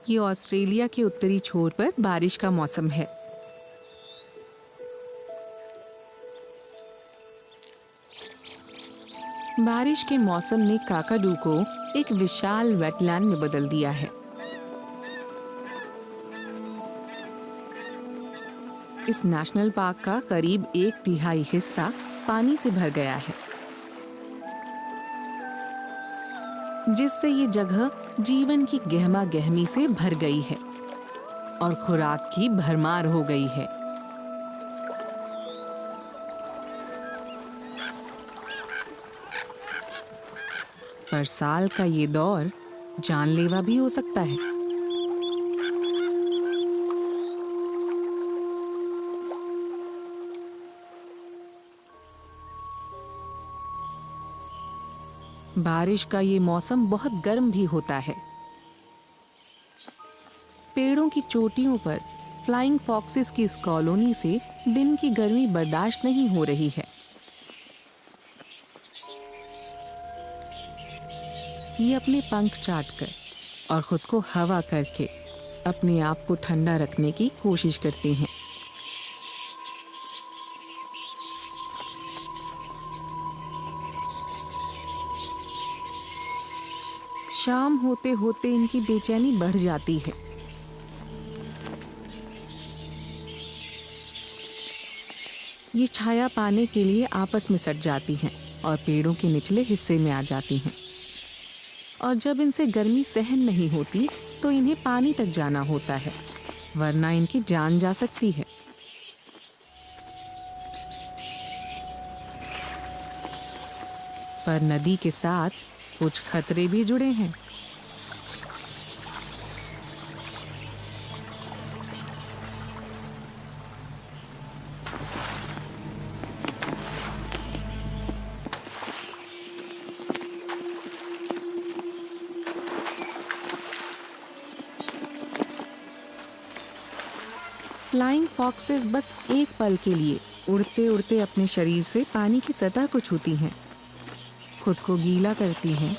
ये ऑस्ट्रेलिया के उत्तरी छोर पर बारिश का मौसम है। बारिश के मौसम ने काकाडू को एक विशाल वेटलैंड में बदल दिया है। इस नेशनल पार्क का करीब 1/3 हिस्सा पानी से भर गया है, जिससे ये जगह जीवन की गहमा गहमी से भर गई है और खुराक की भरमार हो गई है। पर साल का ये दौर जानलेवा भी हो सकता है। बारिश का ये मौसम बहुत गर्म भी होता है। पेड़ों की चोटियों पर फ्लाइंग फॉक्सेस की इस कॉलोनी से दिन की गर्मी बर्दाश्त नहीं हो रही है। ये अपने पंख चाटकर और खुद को हवा करके अपने आप को ठंडा रखने की कोशिश करती हैं। शाम होते होते इनकी बेचैनी बढ़ जाती है। ये छाया पाने के लिए आपस में सट जाती हैं और पेड़ों के निचले हिस्से में आ जाती हैं। और जब इनसे गर्मी सहन नहीं होती तो इन्हें पानी तक जाना होता है, वरना इनकी जान जा सकती है। पर नदी के साथ कुछ खतरे भी जुड़े हैं। फ्लाइंग फॉक्सेस बस एक पल के लिए उड़ते उड़ते अपने शरीर से पानी की सतह को छूती हैं, खुद को गीला करती हैं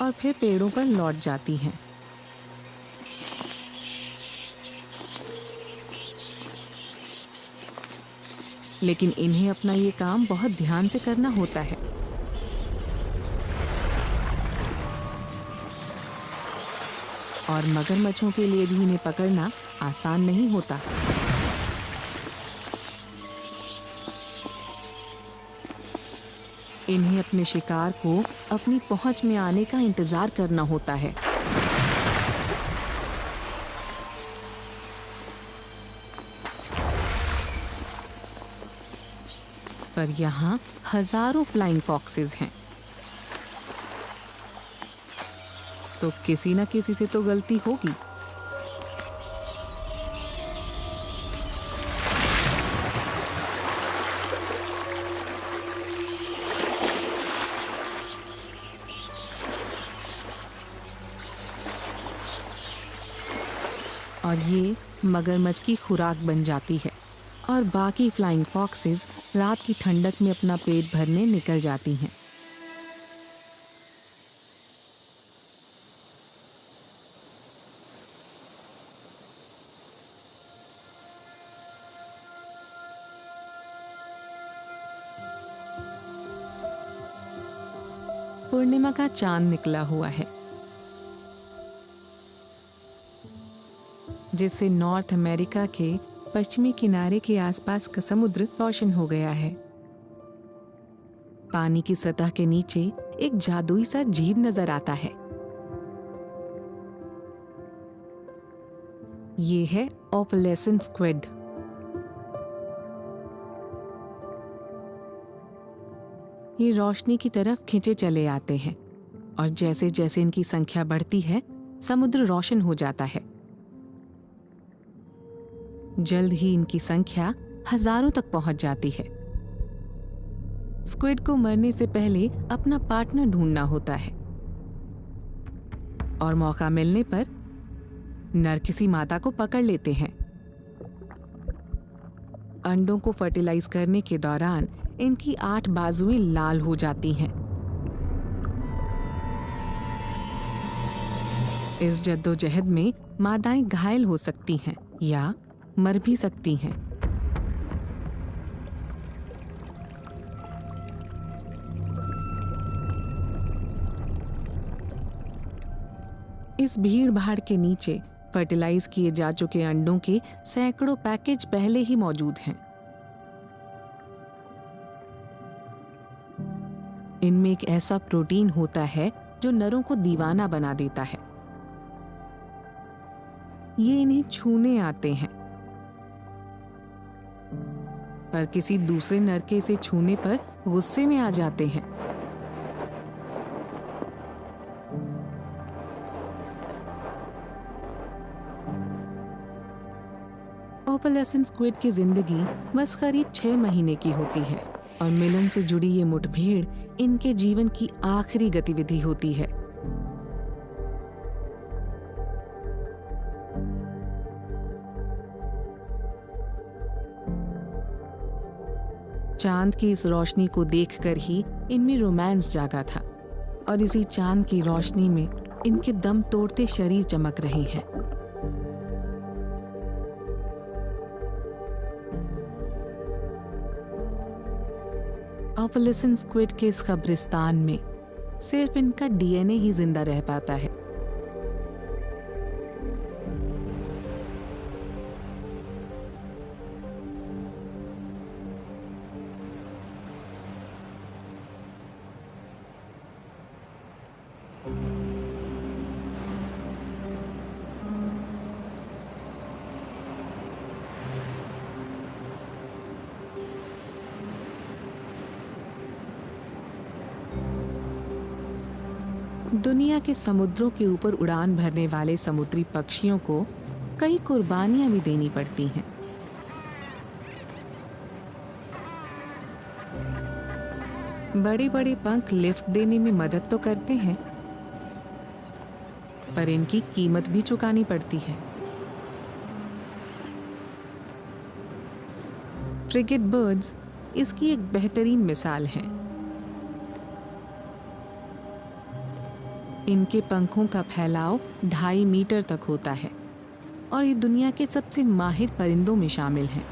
और फिर पेड़ों पर लौट जाती हैं। लेकिन इन्हें अपना ये काम बहुत ध्यान से करना होता है। और मगरमच्छों के लिए भी इन्हें पकड़ना आसान नहीं होता। इन्हें अपने शिकार को अपनी पहुंच में आने का इंतजार करना होता है। पर यहाँ हजारों फ्लाइंग फॉक्सेस हैं, तो किसी न किसी से तो गलती होगी। और ये मगरमच्छ की खुराक बन जाती है और बाकी फ्लाइंग फॉक्सेस रात की ठंडक में अपना पेट भरने निकल जाती हैं। पूर्णिमा का चांद निकला हुआ है, जिससे नॉर्थ अमेरिका के पश्चिमी किनारे के आसपास का समुद्र रोशन हो गया है। पानी की सतह के नीचे एक जादुई सा जीव नजर आता है। ये है ऑपलेसेंट स्क्विड। ये रोशनी की तरफ खींचे चले आते हैं और जैसे जैसे इनकी संख्या बढ़ती है, समुद्र रोशन हो जाता है। जल्द ही इनकी संख्या हजारों तक पहुंच जाती है। स्क्विड को मरने से पहले अपना पार्टनर ढूंढना होता है और मौका मिलने पर नर किसी मादा को पकड़ लेते हैं। अंडों को फर्टिलाइज करने के दौरान इनकी 8 बाजुएं लाल हो जाती हैं। इस जद्दोजहद में मादाएं घायल हो सकती हैं या मर भी सकती हैं। इस भीड़ भाड़ के नीचे फर्टिलाइज किए जा चुके अंडों के सैकड़ों पैकेज पहले ही मौजूद हैं। इनमें एक ऐसा प्रोटीन होता है जो नरों को दीवाना बना देता है। ये इन्हें छूने आते हैं, पर किसी दूसरे नर के इसे छूने पर गुस्से में आ जाते हैं। ओपेलेसेंट स्क्विड की जिंदगी बस करीब 6 महीने की होती है और मिलन से जुड़ी ये मुठभेड़ इनके जीवन की आखिरी गतिविधि होती है। चांद की इस रोशनी को देखकर ही इनमें रोमांस जागा था और इसी चांद की रोशनी में इनके दम तोड़ते शरीर चमक रहे हैं। ओपेलेसेंट स्क्विड के इस कब्रिस्तान में सिर्फ इनका डीएनए ही जिंदा रह पाता है। दुनिया के समुद्रों के ऊपर उड़ान भरने वाले समुद्री पक्षियों को कई कुर्बानियां भी देनी पड़ती हैं। बड़े बड़े पंख लिफ्ट देने में मदद तो करते हैं, पर इनकी कीमत भी चुकानी पड़ती है। फ्रिगेट बर्ड्स इसकी एक बेहतरीन मिसाल है। इनके पंखों का फैलाव 2.5 मीटर तक होता है और ये दुनिया के सबसे माहिर परिंदों में शामिल हैं।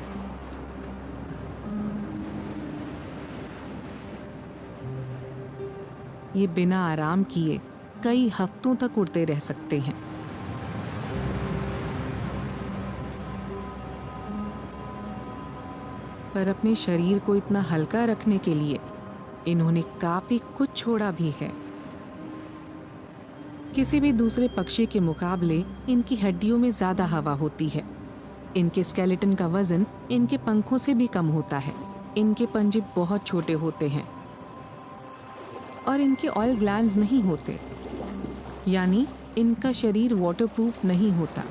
ये बिना आराम किए कई हफ्तों तक उड़ते रह सकते हैं। पर अपने शरीर को इतना हल्का रखने के लिए इन्होंने काफी कुछ छोड़ा भी है। किसी भी दूसरे पक्षी के मुकाबले इनकी हड्डियों में ज्यादा हवा होती है। इनके स्केलेटन का वजन इनके पंखों से भी कम होता है। इनके पंजे बहुत छोटे होते हैं और इनके ऑयल ग्लैंड्स नहीं होते, यानी इनका शरीर वाटरप्रूफ नहीं होता।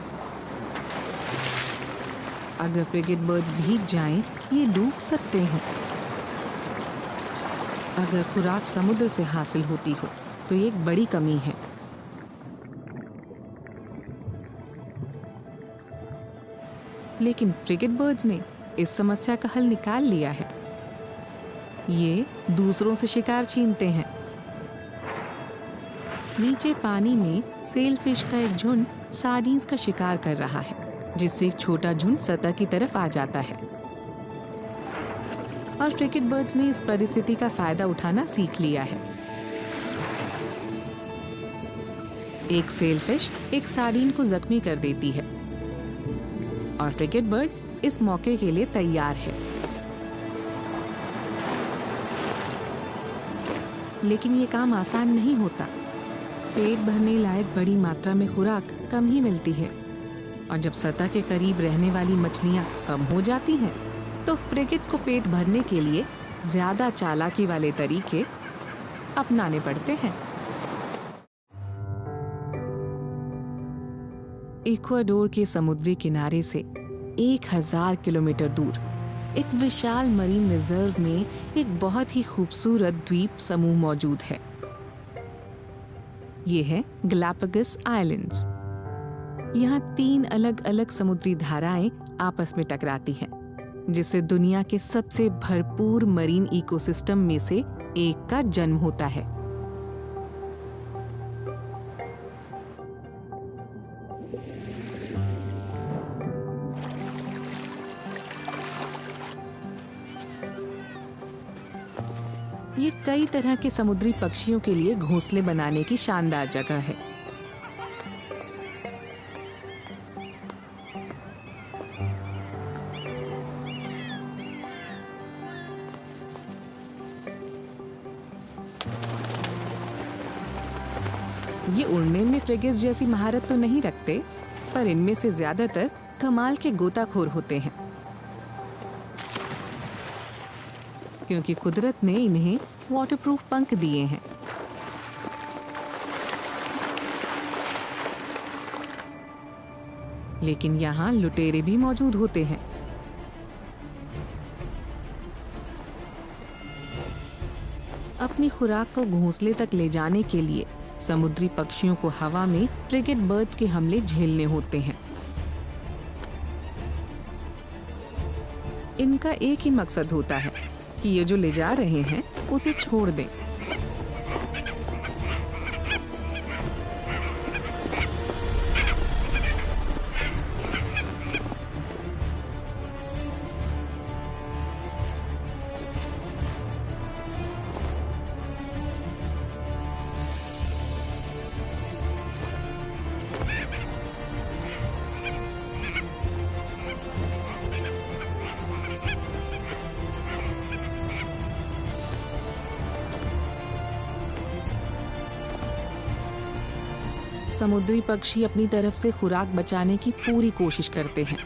अगर फ्रिगेट बर्ड्स भीग जाएं, ये डूब सकते हैं। अगर खुराक समुद्र से हासिल होती हो तो ये एक बड़ी कमी है। लेकिन फ्रिगेट बर्ड्स ने इस समस्या का हल निकाल लिया है। ये दूसरों से शिकार छीनते हैं। नीचे पानी में सेलफिश का एक झुंड सार्डिन्स का शिकार कर रहा है, जिससे एक छोटा झुंड सतह की तरफ आ जाता है। और फ्रिगेट बर्ड्स ने इस परिस्थिति का फायदा उठाना सीख लिया है। एक सेलफिश एक सार्डिन को जख्मी कर देती है और फ्रिगेट बर्ड इस मौके के लिए तैयार है। लेकिन ये काम आसान नहीं होता। पेट भरने लायक बड़ी मात्रा में खुराक कम ही मिलती है और जब सतह के करीब रहने वाली मछलियां कम हो जाती हैं, तो फ्रिगेट्स को पेट भरने के लिए ज्यादा चालाकी वाले तरीके अपनाने पड़ते हैं। इक्वाडोर के समुद्री किनारे से 1000 किलोमीटर दूर एक विशाल मरीन रिजर्व में एक बहुत ही खूबसूरत द्वीप समूह मौजूद है। ये है गैलापागोस आइलैंड्स। यहाँ 3 अलग अलग समुद्री धाराएं आपस में टकराती हैं, जिससे दुनिया के सबसे भरपूर मरीन इकोसिस्टम में से एक का जन्म होता है। कई तरह के समुद्री पक्षियों के लिए घोंसले बनाने की शानदार जगह है। ये उड़ने में फ्रिगेट्स जैसी महारत तो नहीं रखते, पर इनमें से ज्यादातर कमाल के गोताखोर होते हैं, क्योंकि कुदरत ने इन्हें वाटरप्रूफ पंख दिए हैं। लेकिन यहाँ लुटेरे भी मौजूद होते हैं। अपनी खुराक को घोंसले तक ले जाने के लिए समुद्री पक्षियों को हवा में फ्रिगेट बर्ड्स के हमले झेलने होते हैं। इनका एक ही मकसद होता है कि ये जो ले जा रहे हैं उसे छोड़ दें। समुद्री पक्षी अपनी तरफ से खुराक बचाने की पूरी कोशिश करते हैं,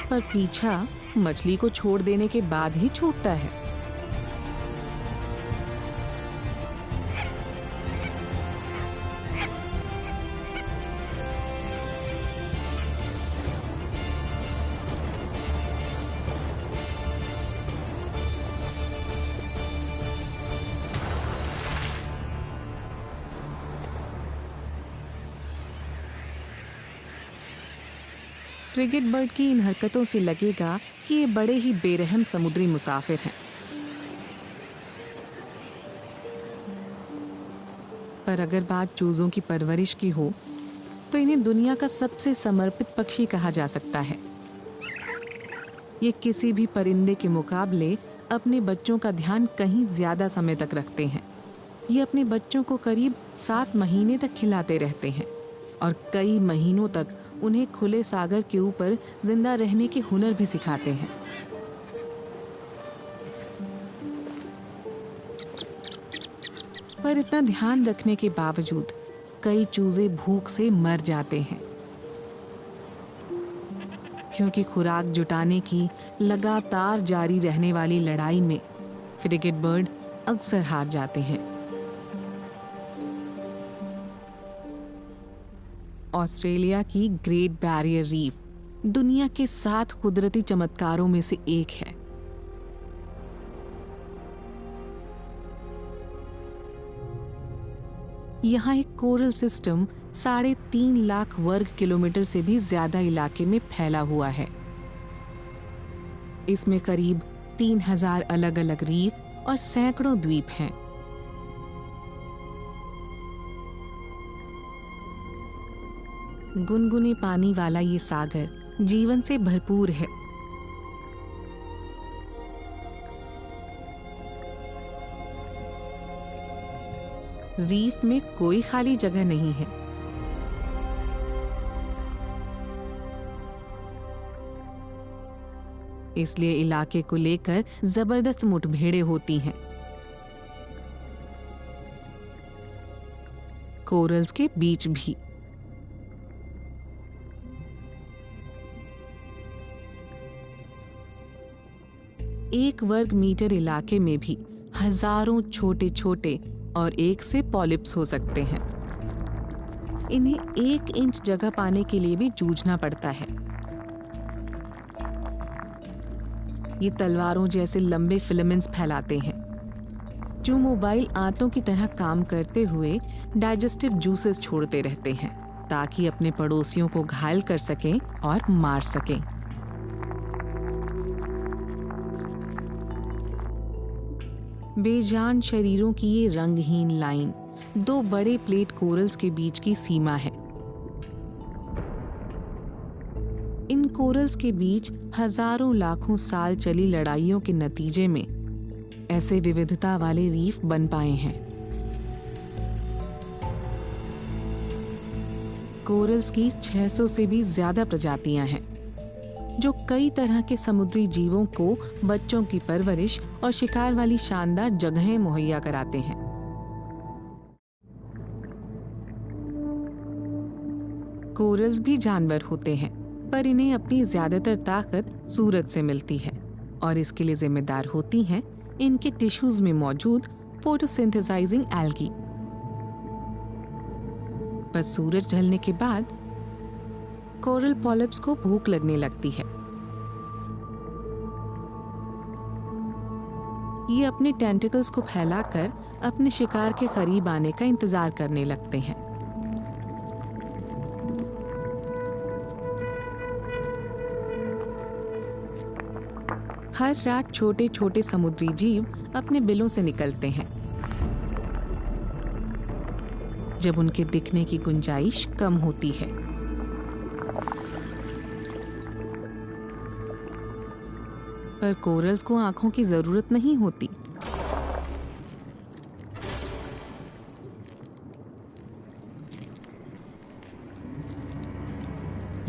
पर पीछा मछली को छोड़ देने के बाद ही छूटता है। फ्रिगेट बर्ड की इन हरकतों से लगेगा कि ये बड़े ही बेरहम समुद्री मुसाफिर हैं। पर अगर बात चूजों की परवरिश की हो तो इन्हें दुनिया का सबसे समर्पित पक्षी कहा जा सकता है। ये किसी भी परिंदे के मुकाबले अपने बच्चों का ध्यान कहीं ज्यादा समय तक रखते हैं। ये अपने बच्चों को करीब 7 महीने तक खिलाते रहते हैं और कई महीनों तक उन्हें खुले सागर के ऊपर जिंदा रहने के हुनर भी सिखाते हैं। पर इतना ध्यान रखने के बावजूद कई चूजे भूख से मर जाते हैं, क्योंकि खुराक जुटाने की लगातार जारी रहने वाली लड़ाई में फ्रिगेट बर्ड अक्सर हार जाते हैं। ऑस्ट्रेलिया की ग्रेट बैरियर रीफ दुनिया के 7 कुदरती चमत्कारों में से एक है। यहाँ एक कोरल सिस्टम 3.5 लाख वर्ग किलोमीटर से भी ज्यादा इलाके में फैला हुआ है। इसमें करीब 3000 अलग अलग रीफ और सैकड़ों द्वीप हैं। गुनगुने पानी वाला ये सागर जीवन से भरपूर है। रीफ में कोई खाली जगह नहीं है। इसलिए इलाके को लेकर जबरदस्त मुठभेड़ें होती हैं। कोरल्स के बीच भी। एक वर्ग मीटर इलाके में भी हजारों छोटे छोटे और एक से पॉलिप्स हो सकते हैं। इन्हें 1 इंच जगह पाने के लिए भी जूझना पड़ता है। ये तलवारों जैसे लंबे फिलामेंट्स फैलाते हैं, जो मोबाइल आंतों की तरह काम करते हुए डाइजेस्टिव जूसेस छोड़ते रहते हैं, ताकि अपने पड़ोसियों को घायल कर सकें और मार सकें। बेजान शरीरों की ये रंगहीन लाइन 2 बड़े प्लेट कोरल्स के बीच की सीमा है। इन कोरल्स के बीच हजारों लाखों साल चली लड़ाइयों के नतीजे में ऐसे विविधता वाले रीफ बन पाए हैं। कोरल्स की 600 से भी ज्यादा प्रजातियां हैं, जो कई तरह के समुद्री जीवों को बच्चों की परवरिश और शिकार वाली शानदार जगहें मुहैया कराते हैं। कोरल्स भी जानवर होते हैं, पर इन्हें अपनी ज्यादातर ताकत सूरज से मिलती है और इसके लिए जिम्मेदार होती हैं इनके टिश्यूज में मौजूद फोटोसिंथेसाइजिंग एल्गी। पर सूरज ढलने के बाद कोरल पॉलिप्स को भूख लगने लगती है। ये अपने टेंटिकल्स को फैलाकर अपने शिकार के करीब आने का इंतजार करने लगते हैं। हर रात छोटे छोटे समुद्री जीव अपने बिलों से निकलते हैं जब उनके दिखने की गुंजाइश कम होती है। पर कोरल्स को आंखों की जरूरत नहीं होती।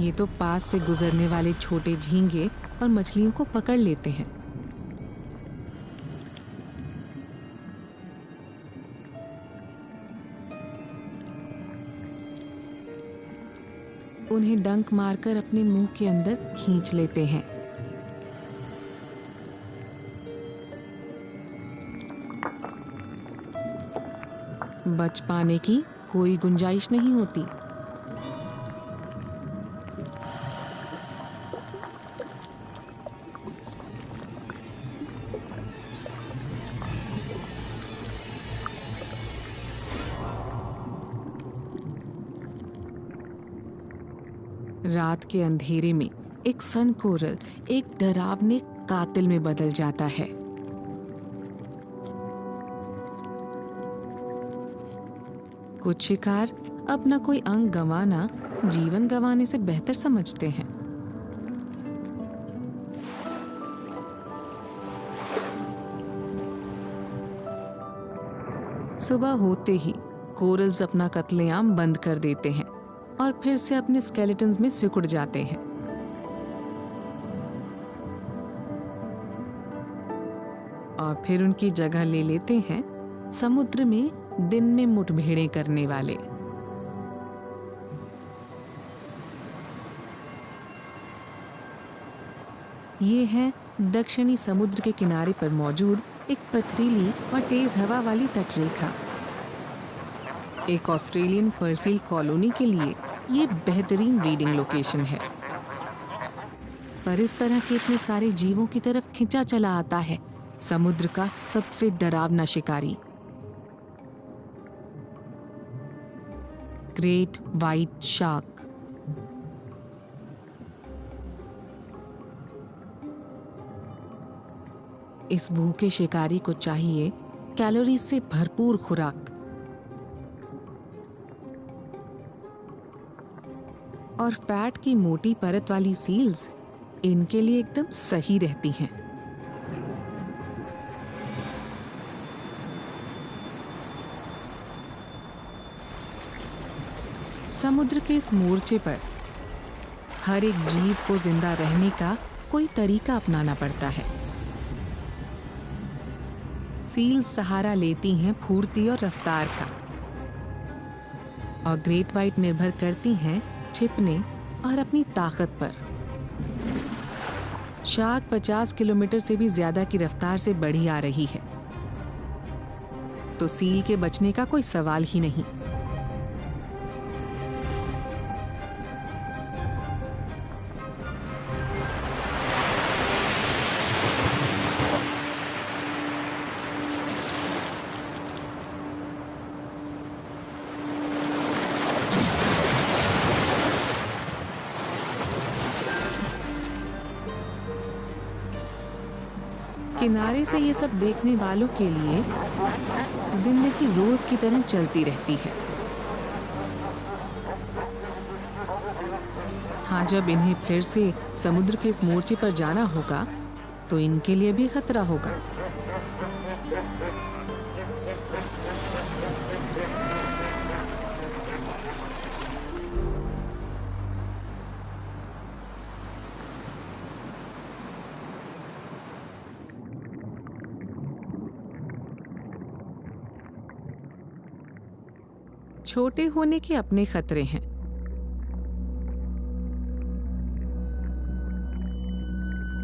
ये तो पास से गुजरने वाले छोटे झींगे और मछलियों को पकड़ लेते हैं। उन्हें डंक मारकर अपने मुंह के अंदर खींच लेते हैं। बच पाने की कोई गुंजाइश नहीं होती। रात के अंधेरे में एक सन कोरल एक डरावने कातिल में बदल जाता है। कुछ शिकार अपना कोई अंग गंवाना जीवन गंवाने से बेहतर समझते हैं। सुबह होते ही कोरल्स अपना कत्लेआम बंद कर देते हैं और फिर से अपने स्केलेटन्स में सिकुड़ जाते हैं। और फिर उनकी जगह ले लेते हैं समुद्र में दिन में मुठभेड़ें करने वाले। ये है दक्षिणी समुद्र के किनारे पर मौजूद एक पथरीली और तेज हवा वाली तटरेखा। एक ऑस्ट्रेलियन पर्सील कॉलोनी के लिए ये बेहतरीन ब्रीडिंग लोकेशन है। पर इस तरह के इतने सारे जीवों की तरफ खिंचा चला आता है समुद्र का सबसे डरावना शिकारी, ग्रेट व्हाइट शार्क। इस भूखे शिकारी को चाहिए कैलोरीज से भरपूर खुराक, और फैट की मोटी परत वाली सील्स इनके लिए एकदम सही रहती हैं। समुद्र के इस मोर्चे पर हर एक जीव को जिंदा रहने का कोई तरीका अपनाना पड़ता है। सील्स सहारा लेती हैं फुर्ती और रफ्तार का, और ग्रेट व्हाइट निर्भर करती हैं छिपने और अपनी ताकत पर। शार्क 50 किलोमीटर से भी ज्यादा की रफ्तार से बढ़ी आ रही है, तो सील के बचने का कोई सवाल ही नहीं। किनारे से ये सब देखने वालों के लिए जिंदगी रोज की तरह चलती रहती है। हाँ, जब इन्हें फिर से समुद्र के इस मोर्चे पर जाना होगा तो इनके लिए भी खतरा होगा। छोटे होने के अपने खतरे हैं।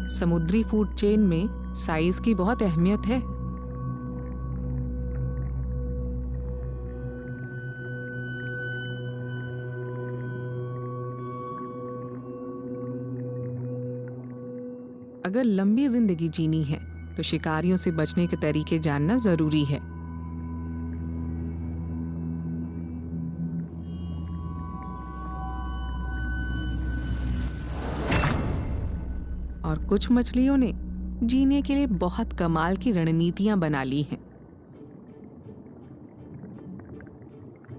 समुद्री फूड चेन में साइज की बहुत अहमियत है। अगर लंबी जिंदगी जीनी है तो शिकारियों से बचने के तरीके जानना जरूरी है। और कुछ मछलियों ने जीने के लिए बहुत कमाल की रणनीतियां बना ली हैं।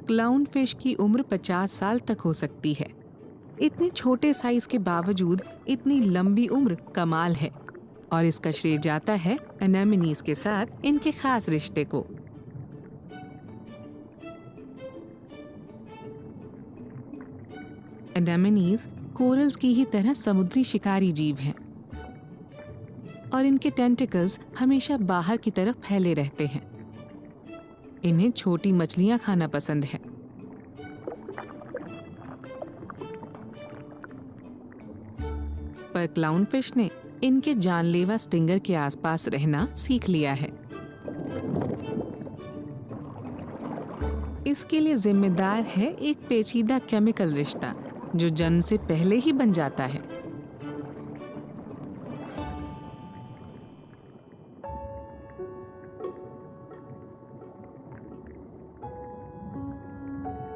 क्लाउन फिश की उम्र 50 साल तक हो सकती है। इतने छोटे साइज के बावजूद इतनी लंबी उम्र कमाल है, और इसका श्रेय जाता है एनेमोनीज के साथ इनके खास रिश्ते को। एनेमोनीज कोरल्स की ही तरह समुद्री शिकारी जीव हैं, और इनके टेंटिकल्स हमेशा बाहर की तरफ फैले रहते हैं। इन्हें छोटी मछलियां खाना पसंद है। पर क्लाउनफिश ने इनके जानलेवा स्टिंगर के आसपास रहना सीख लिया है। इसके लिए जिम्मेदार है एक पेचीदा केमिकल रिश्ता जो जन्म से पहले ही बन जाता है।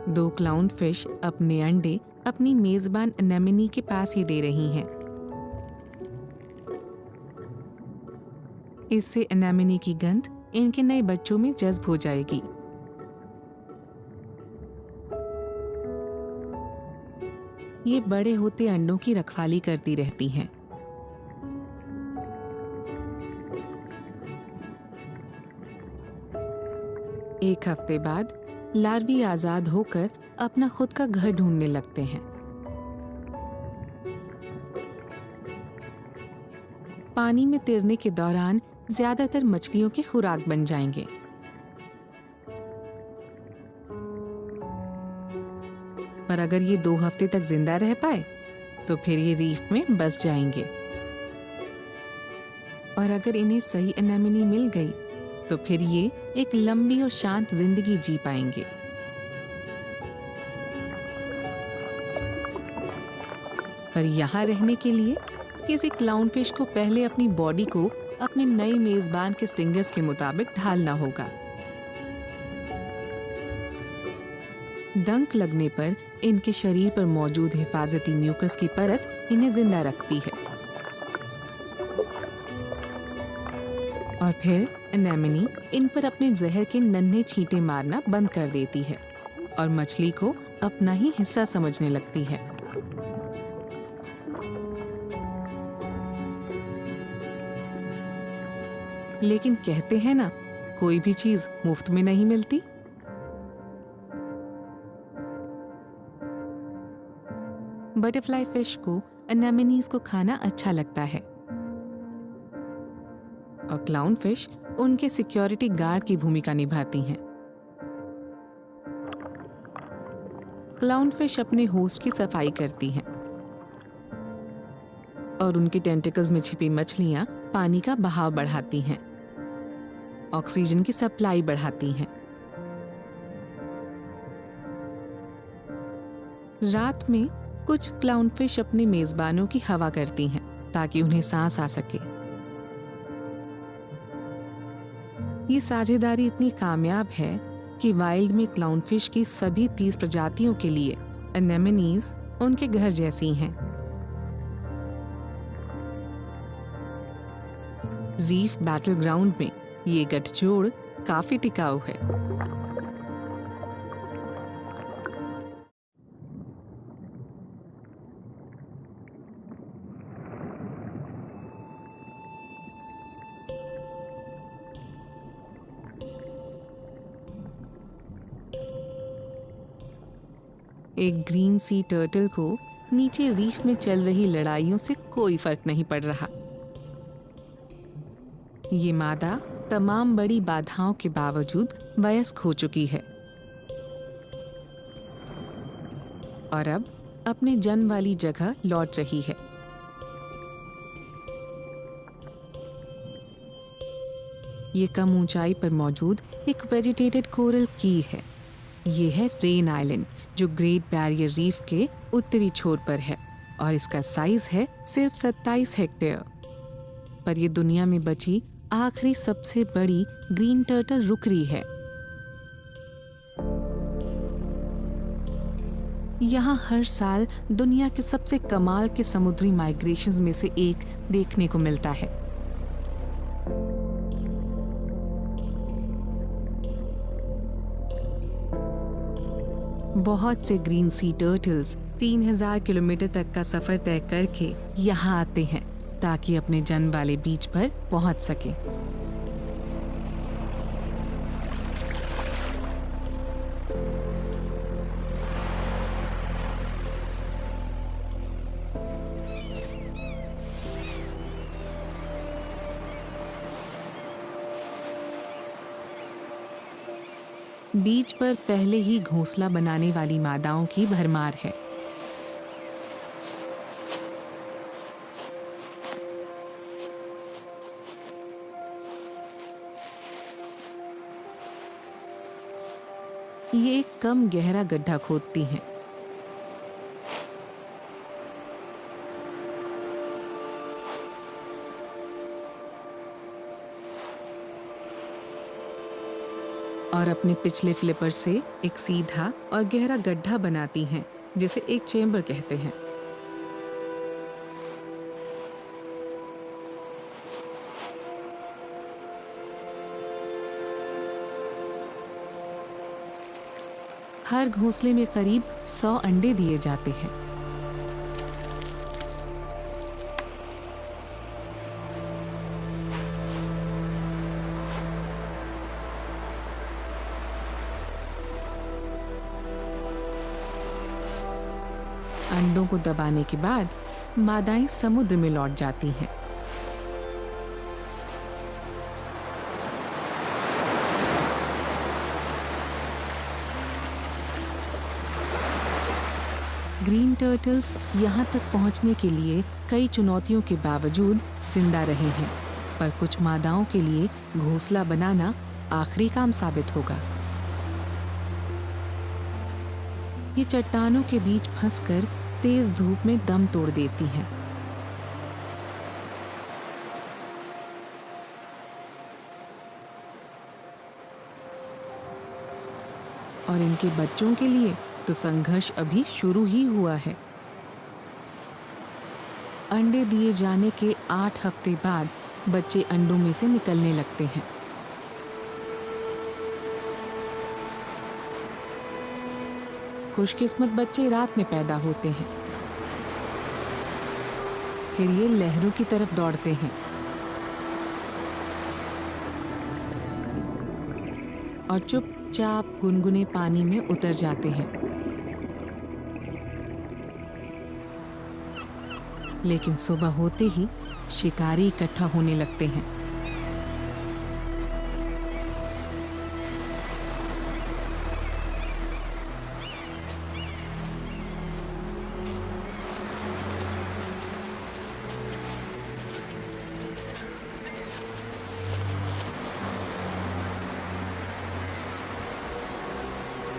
दो क्लाउनफिश अपने अंडे अपनी मेजबान एनेमोनी के पास ही दे रही हैं। इससे एनेमोनी की गंध इनके नए बच्चों में जज्ब हो जाएगी। ये बड़े होते अंडों की रखवाली करती रहती हैं। एक हफ्ते बाद लार्वी आजाद होकर अपना खुद का घर ढूंढने लगते हैं। पानी में तैरने के दौरान ज्यादातर मछलियों के खुराक बन जाएंगे। पर अगर ये 2 हफ्ते तक जिंदा रह पाए तो फिर ये रीफ में बस जाएंगे। और अगर इन्हें सही एनेमोनी मिल गई तो फिर ये एक लंबी और शांत जिंदगी जी पाएंगे। पर यहाँ रहने के लिए किसी क्लाउनफिश को पहले अपनी बॉडी को अपने नए मेजबान के स्टिंगर्स के मुताबिक ढालना होगा। डंक लगने पर इनके शरीर पर मौजूद हिफाजती म्यूकस की परत इन्हें जिंदा रखती है। और फिर एनेमोनी इन पर अपने जहर के नन्हे छींटे मारना बंद कर देती है और मछली को अपना ही हिस्सा समझने लगती है। लेकिन कहते हैं ना, कोई भी चीज मुफ्त में नहीं मिलती। बटरफ्लाई फिश को एनेमोनीज को खाना अच्छा लगता है, और क्लाउन फिश उनके सिक्योरिटी गार्ड की भूमिका निभाती हैं। क्लाउन फिश अपने होस्ट की सफाई करती हैं, और उनके टेंटिकल्स में छिपी मछलियां पानी का बहाव बढ़ाती हैं, ऑक्सीजन की सप्लाई बढ़ाती हैं। रात में कुछ क्लाउनफिश अपने मेजबानों की हवा करती हैं ताकि उन्हें सांस आ सके। ये साझेदारी इतनी कामयाब है कि वाइल्ड में क्लाउनफिश की सभी 30 प्रजातियों के लिए एनेमोनीज उनके घर जैसी हैं। रीफ बैटल ग्राउंड में ये गठजोड़ काफी टिकाऊ है। एक ग्रीन सी टर्टल को नीचे रीफ में चल रही लड़ाइयों से कोई फर्क नहीं पड़ रहा। ये मादा तमाम बड़ी बाधाओं के बावजूद वयस्क हो चुकी है। और अब अपने जन्म वाली जगह लौट रही है। ये कम ऊंचाई पर मौजूद एक वेजिटेटेड कोरल की है। ये है रेन आइलैंड, जो ग्रेट बैरियर रीफ के उत्तरी छोर पर है और इसका साइज है सिर्फ 27 हेक्टेयर। पर ये दुनिया में बची आखिरी सबसे बड़ी ग्रीन टर्टल रुकरी है। यहाँ हर साल दुनिया के सबसे कमाल के समुद्री माइग्रेशंस में से एक देखने को मिलता है। बहुत से ग्रीन सी टर्टल्स 3000 किलोमीटर तक का सफर तय करके यहाँ आते हैं ताकि अपने जन्म वाले बीच पर पहुंच सकें। बीच पर पहले ही घोंसला बनाने वाली मादाओं की भरमार है। ये एक कम गहरा गड्ढा खोदती हैं। और अपने पिछले फ्लिपर से एक सीधा और गहरा गड्ढा बनाती हैं, जिसे एक चेम्बर कहते हैं। हर घोंसले में करीब 100 अंडे दिए जाते हैं। अंडों को दबाने के बाद मादाएं समुद्र में लौट जाती हैं। ग्रीन टर्टल्स यहाँ तक पहुँचने के लिए कई चुनौतियों के बावजूद जिंदा रहे हैं, पर कुछ मादाओं के लिए घोंसला बनाना आखिरी काम साबित होगा। ये चट्टानों के बीच फंसकर तेज धूप में दम तोड़ देती हैं। और इनके बच्चों के लिए तो संघर्ष अभी शुरू ही हुआ है। अंडे दिए जाने के 8 हफ्ते बाद बच्चे अंडों में से निकलने लगते हैं। खुशकिस्मत बच्चे रात में पैदा होते हैं। फिर ये लहरों की तरफ दौड़ते हैं और चुपचाप गुनगुने पानी में उतर जाते हैं। लेकिन सुबह होते ही शिकारी इकट्ठा होने लगते हैं।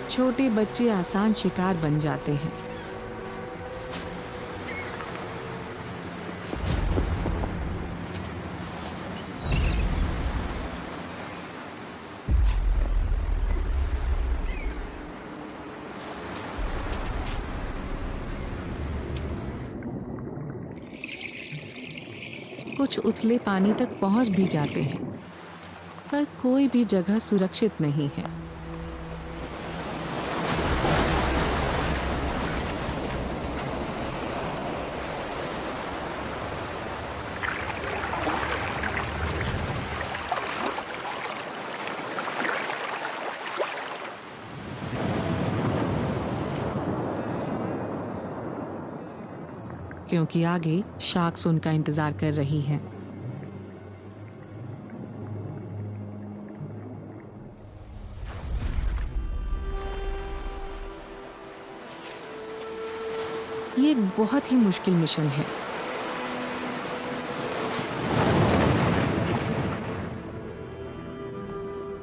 छोटे बच्चे आसान शिकार बन जाते हैं। कुछ उथले पानी तक पहुंच भी जाते हैं, पर कोई भी जगह सुरक्षित नहीं है। क्योंकि आगे शार्क्स उनका इंतजार कर रही हैं। ये एक बहुत ही मुश्किल मिशन है।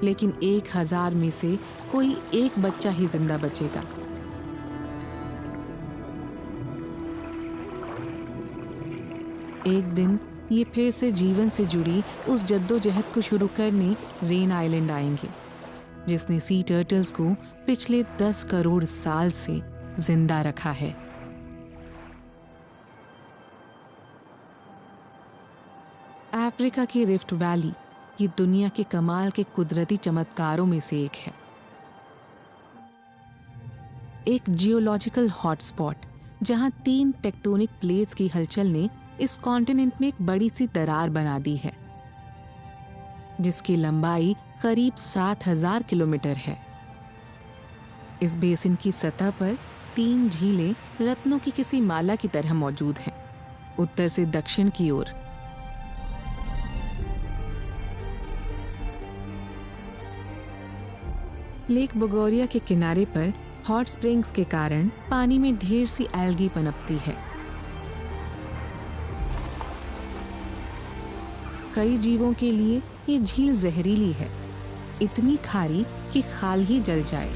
लेकिन 1000 में से कोई एक बच्चा ही जिंदा बचेगा। एक दिन ये फिर से जीवन से जुड़ी उस जद्दोजहद को शुरू करने रेन आइलैंड आएंगे, जिसने सी टर्टल्स को पिछले 10 करोड़ साल से जिंदा रखा है। अफ्रीका की रिफ्ट वैली ये दुनिया के कमाल के कुदरती चमत्कारों में से एक है। एक जियोलॉजिकल हॉटस्पॉट जहां 3 टेक्टोनिक प्लेट्स की हलचल ने इस कॉन्टिनेंट में एक बड़ी सी दरार बना दी है, जिसकी लंबाई करीब 7000 किलोमीटर है। इस बेसिन की सतह पर 3 झीलें रत्नों की किसी माला की तरह मौजूद हैं, उत्तर से दक्षिण की ओर। लेक बोगोरिया के किनारे पर हॉट स्प्रिंग्स के कारण पानी में ढेर सी एल्गी पनपती है। कई जीवों के लिए ये झील जहरीली है, इतनी खारी कि खाल ही जल जाए।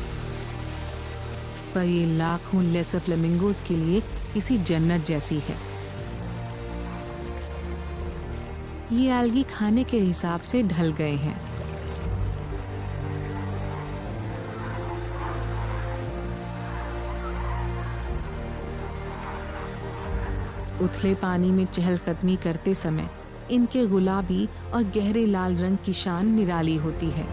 पर ये लाखों लेसर फ्लेमिंगोज के लिए किसी जन्नत जैसी है। ये एल्गी खाने के हिसाब से ढल गए हैं। उथले पानी में चहलकदमी करते समय इनके गुलाबी और गहरे लाल रंग की शान निराली होती है।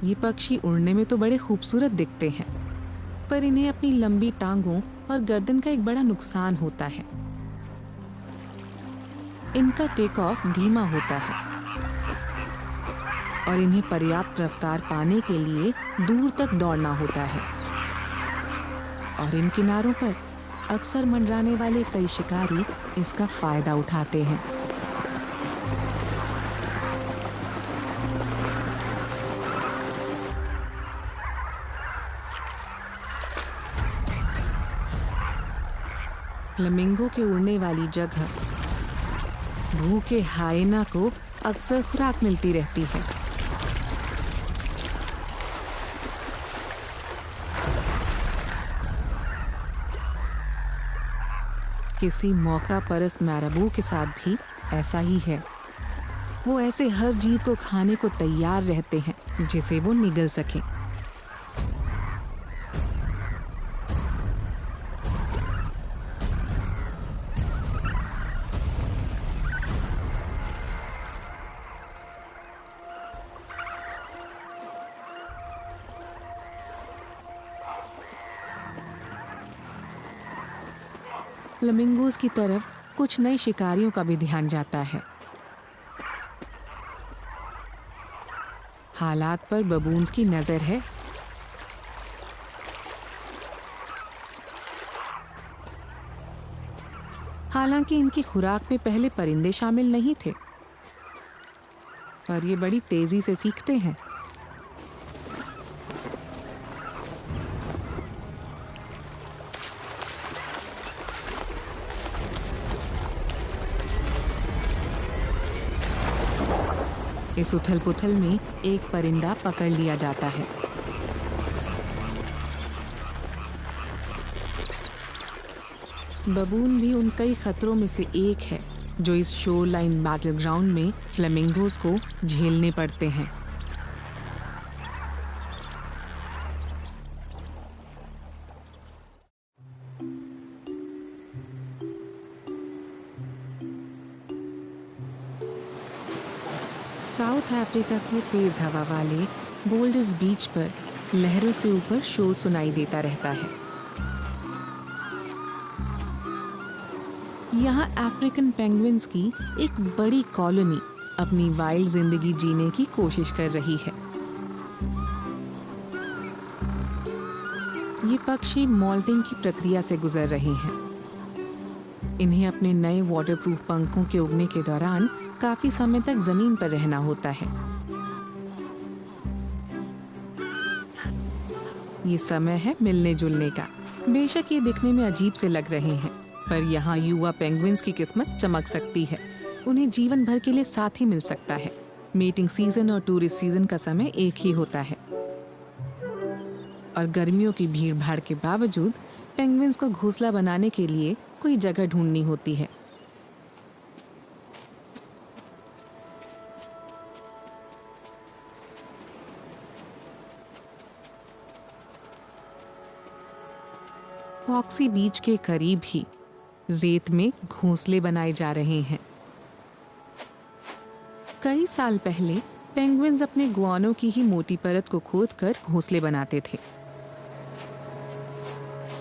ये पक्षी उड़ने में तो बड़े खूबसूरत दिखते हैं, पर इन्हें अपनी लंबी टांगों और गर्दन का एक बड़ा नुकसान होता है। इनका टेक ऑफ धीमा होता है और इन्हें पर्याप्त रफ्तार पाने के लिए दूर तक दौड़ना होता है। और इन किनारों पर अक्सर मंडराने वाले कई शिकारी इसका फायदा उठाते हैं। फ्लेमिंगो के उड़ने वाली जगह भूखे हाइना को अक्सर खुराक मिलती रहती है। किसी मौका परस्त मैराबू के साथ भी ऐसा ही है। वो ऐसे हर जीव को खाने को तैयार रहते हैं जिसे वो निगल सकें। फ्लेमिंगोज की तरफ कुछ नए शिकारियों का भी ध्यान जाता है। हालात पर बबून्स की नजर है। हालांकि इनकी खुराक में पहले परिंदे शामिल नहीं थे, पर ये बड़ी तेजी से सीखते हैं। इस उथल पुथल में एक परिंदा पकड़ लिया जाता है। बबून भी उन कई खतरों में से एक है जो इस शोरलाइन बैटल ग्राउंड में फ्लेमिंगोज को झेलने पड़ते हैं। साउथ अफ्रीका के तेज हवा वाले बोल्डर्स बीच पर लहरों से ऊपर शोर सुनाई देता रहता है। यहाँ अफ्रीकन पेंगुइन्स की एक बड़ी कॉलोनी अपनी वाइल्ड जिंदगी जीने की कोशिश कर रही है। ये पक्षी मॉल्टिंग की प्रक्रिया से गुजर रहे हैं। इन्हें अपने नए वाटरप्रूफ पंखों के उगने के दौरान काफी समय तक जमीन पर रहना होता है। ये समय है मिलने जुलने का। बेशक ये दिखने में अजीब से लग रहे हैं, पर यहाँ युवा पेंगुइन्स की किस्मत चमक सकती है। उन्हें जीवन भर के लिए साथी मिल सकता है। मीटिंग सीजन और टूरिस्ट सीजन का समय एक ही होता है, और गर्मियों की भीड़ भाड़ के बावजूद पेंगुइन्स को घोंसला बनाने के लिए कोई जगह ढूंढनी होती है। फॉक्सी बीच के करीब ही रेत में घोंसले बनाए जा रहे हैं। कई साल पहले पेंगुइन्स अपने गुआनों की ही मोटी परत को खोदकर घोंसले बनाते थे।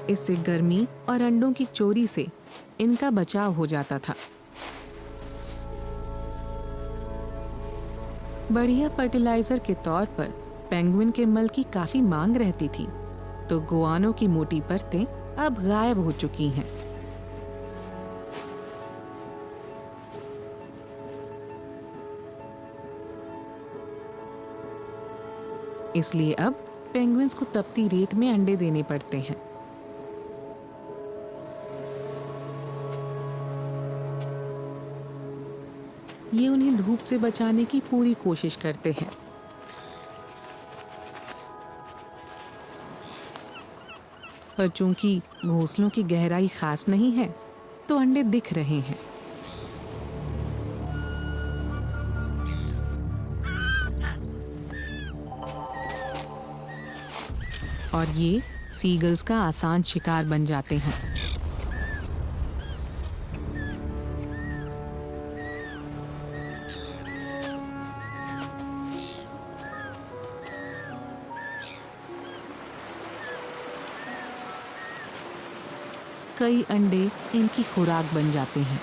इससे गर्मी और अंडों की चोरी से इनका बचाव हो जाता था। बढ़िया फर्टिलाइजर के तौर पर पेंगुइन के मल की काफी मांग रहती थी, तो गुआनों की मोटी परतें अब गायब हो चुकी हैं। इसलिए अब पेंगुइन्स को तपती रेत में अंडे देने पड़ते हैं। ये उन्हें धूप से बचाने की पूरी कोशिश करते हैं। पर चूंकि घोंसलों की गहराई खास नहीं है, तो अंडे दिख रहे हैं। और ये सीगल्स का आसान शिकार बन जाते हैं। कई अंडे इनकी खुराक बन जाते हैं।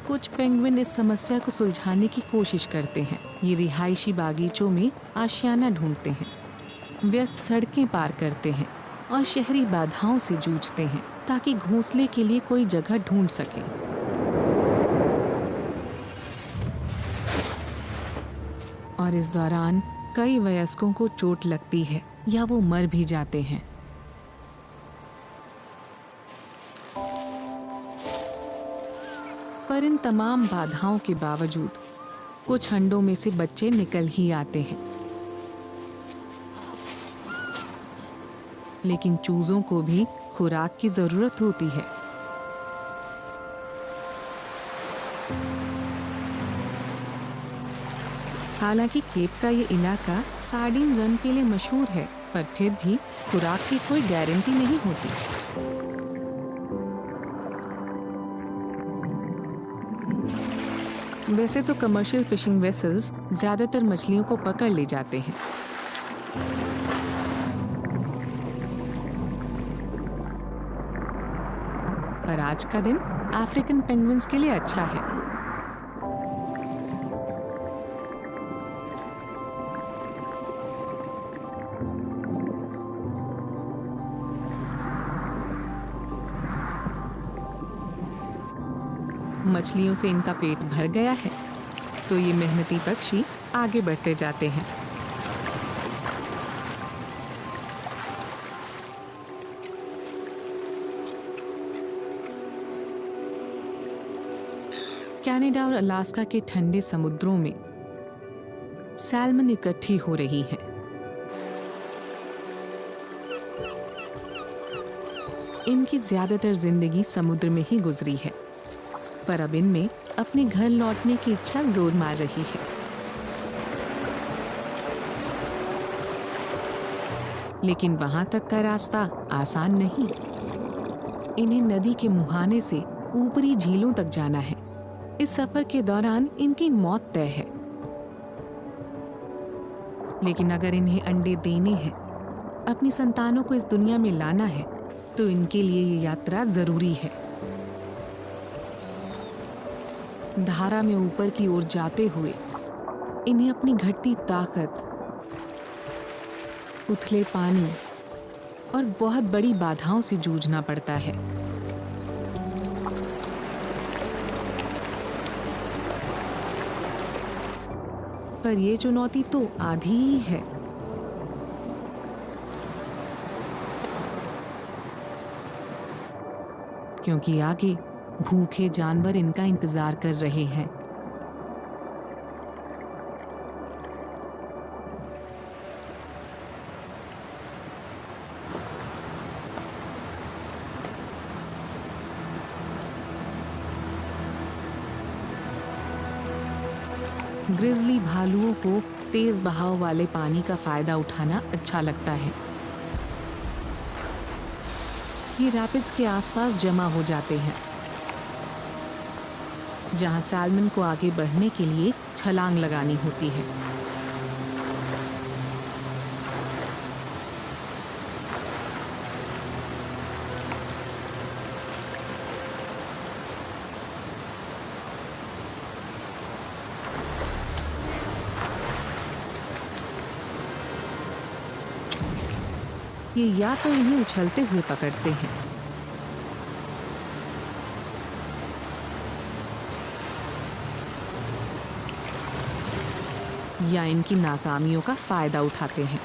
कुछ पेंगुइन इस समस्या को सुलझाने की कोशिश करते हैं। ये रिहायशी बागीचों में आशियाना ढूंढते हैं, व्यस्त सड़कें पार करते हैं और शहरी बाधाओं से जूझते हैं ताकि घोंसले के लिए कोई जगह ढूंढ सकें। और इस दौरान कई वयस्कों को चोट लगती है या वो मर भी जाते हैं। पर इन तमाम बाधाओं के बावजूद कुछ अंडों में से बच्चे निकल ही आते हैं। लेकिन चूजों को भी खुराक की जरूरत होती है। हालांकि केप का ये इलाका सार्डिन रन के लिए मशहूर है, पर फिर भी खुराक की कोई गारंटी नहीं होती। वैसे तो कमर्शियल फिशिंग वेसल्स ज्यादातर मछलियों को पकड़ ले जाते हैं, पर आज का दिन अफ्रीकन पेंगुइन्स के लिए अच्छा है। मछलियों से इनका पेट भर गया है, तो ये मेहनती पक्षी आगे बढ़ते जाते हैं। कनाडा और अलास्का के ठंडे समुद्रों में सैल्मन इकट्ठी हो रही है। इनकी ज्यादातर जिंदगी समुद्र में ही गुजरी है, पर अब इनमें अपने घर लौटने की इच्छा जोर मार रही है। लेकिन वहां तक का रास्ता आसान नहीं। इन्हें नदी के मुहाने से ऊपरी झीलों तक जाना है। इस सफर के दौरान इनकी मौत तय है। लेकिन अगर इन्हें अंडे देने हैं, अपनी संतानों को इस दुनिया में लाना है, तो इनके लिए ये यात्रा जरूरी है। धारा में ऊपर की ओर जाते हुए इन्हें अपनी घटती ताकत, उथले पानी और बहुत बड़ी बाधाओं से जूझना पड़ता है। पर ये चुनौती तो आधी ही है। क्योंकि आगे भूखे जानवर इनका इंतजार कर रहे हैं। ग्रिजली भालुओं को तेज बहाव वाले पानी का फायदा उठाना अच्छा लगता है। ये रैपिड्स के आसपास जमा हो जाते हैं, जहां सैल्मन को आगे बढ़ने के लिए छलांग लगानी होती है। ये या तो इन्हें उछलते हुए पकड़ते हैं या इनकी नाकामियों का फायदा उठाते हैं।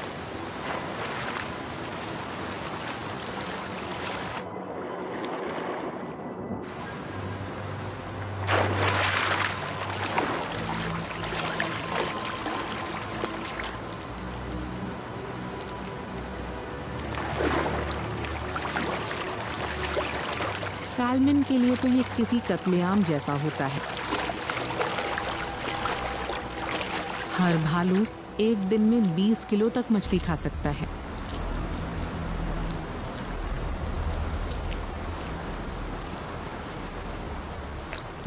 सैल्मन के लिए तो ये किसी कत्लेआम जैसा होता है। हर भालू एक दिन में 20 किलो तक मछली खा सकता है।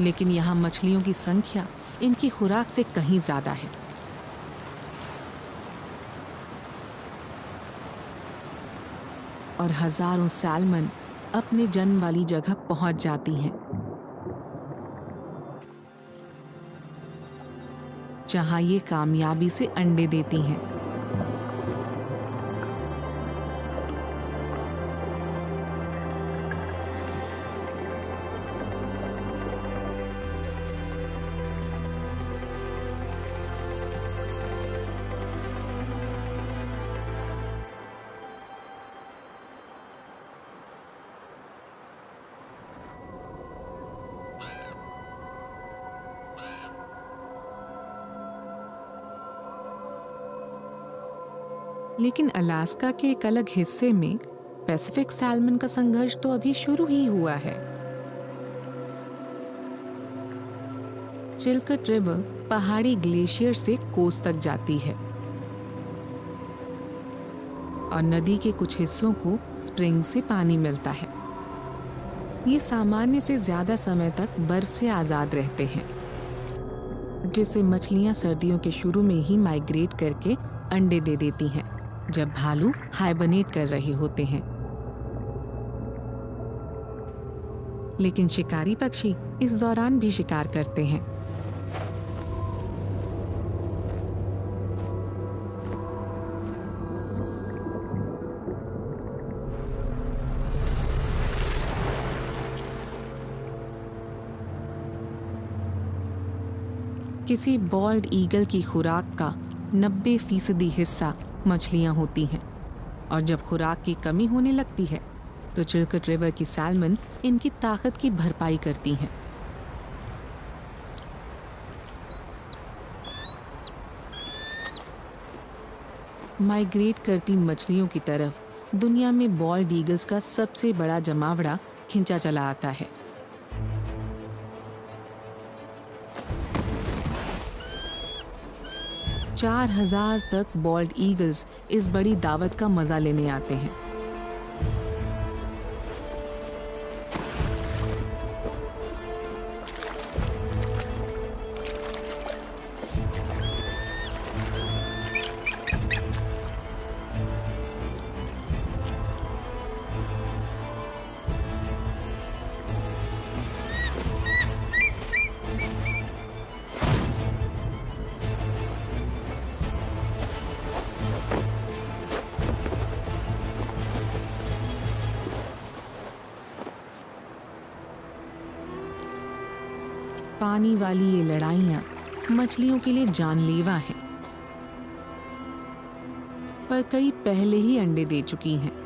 लेकिन यहाँ मछलियों की संख्या इनकी खुराक से कहीं ज्यादा है। और हजारों सैल्मन अपने जन्म वाली जगह पहुंच जाती हैं, जहां ये कामयाबी से अंडे देती हैं। लेकिन अलास्का के एक अलग हिस्से में पैसिफिक सैल्मन का संघर्ष तो अभी शुरू ही हुआ है। चिल्कट रिवर पहाड़ी ग्लेशियर से कोस तक जाती है और नदी के कुछ हिस्सों को स्प्रिंग से पानी मिलता है। ये सामान्य से ज्यादा समय तक बर्फ से आजाद रहते हैं, जिससे मछलियां सर्दियों के शुरू में ही माइग्रेट करके अंडे दे देती हैं, जब भालू हाइबरनेट कर रहे होते हैं। लेकिन शिकारी पक्षी इस दौरान भी शिकार करते हैं। किसी बॉल्ड ईगल की खुराक का 90% हिस्सा मछलियां होती हैं, और जब खुराक की कमी होने लगती है तो चिल्कट रिवर की सैल्मन इनकी ताकत की भरपाई करती हैं। माइग्रेट करती मछलियों की तरफ दुनिया में बॉल्ड ईगल्स का सबसे बड़ा जमावड़ा खिंचा चला आता है। चार 4000 तक बॉल्ड ईगल्स इस बड़ी दावत का मजा लेने आते हैं। पानी वाली ये लड़ाइयाँ मछलियों के लिए जानलेवा हैं। पर कई पहले ही अंडे दे चुकी हैं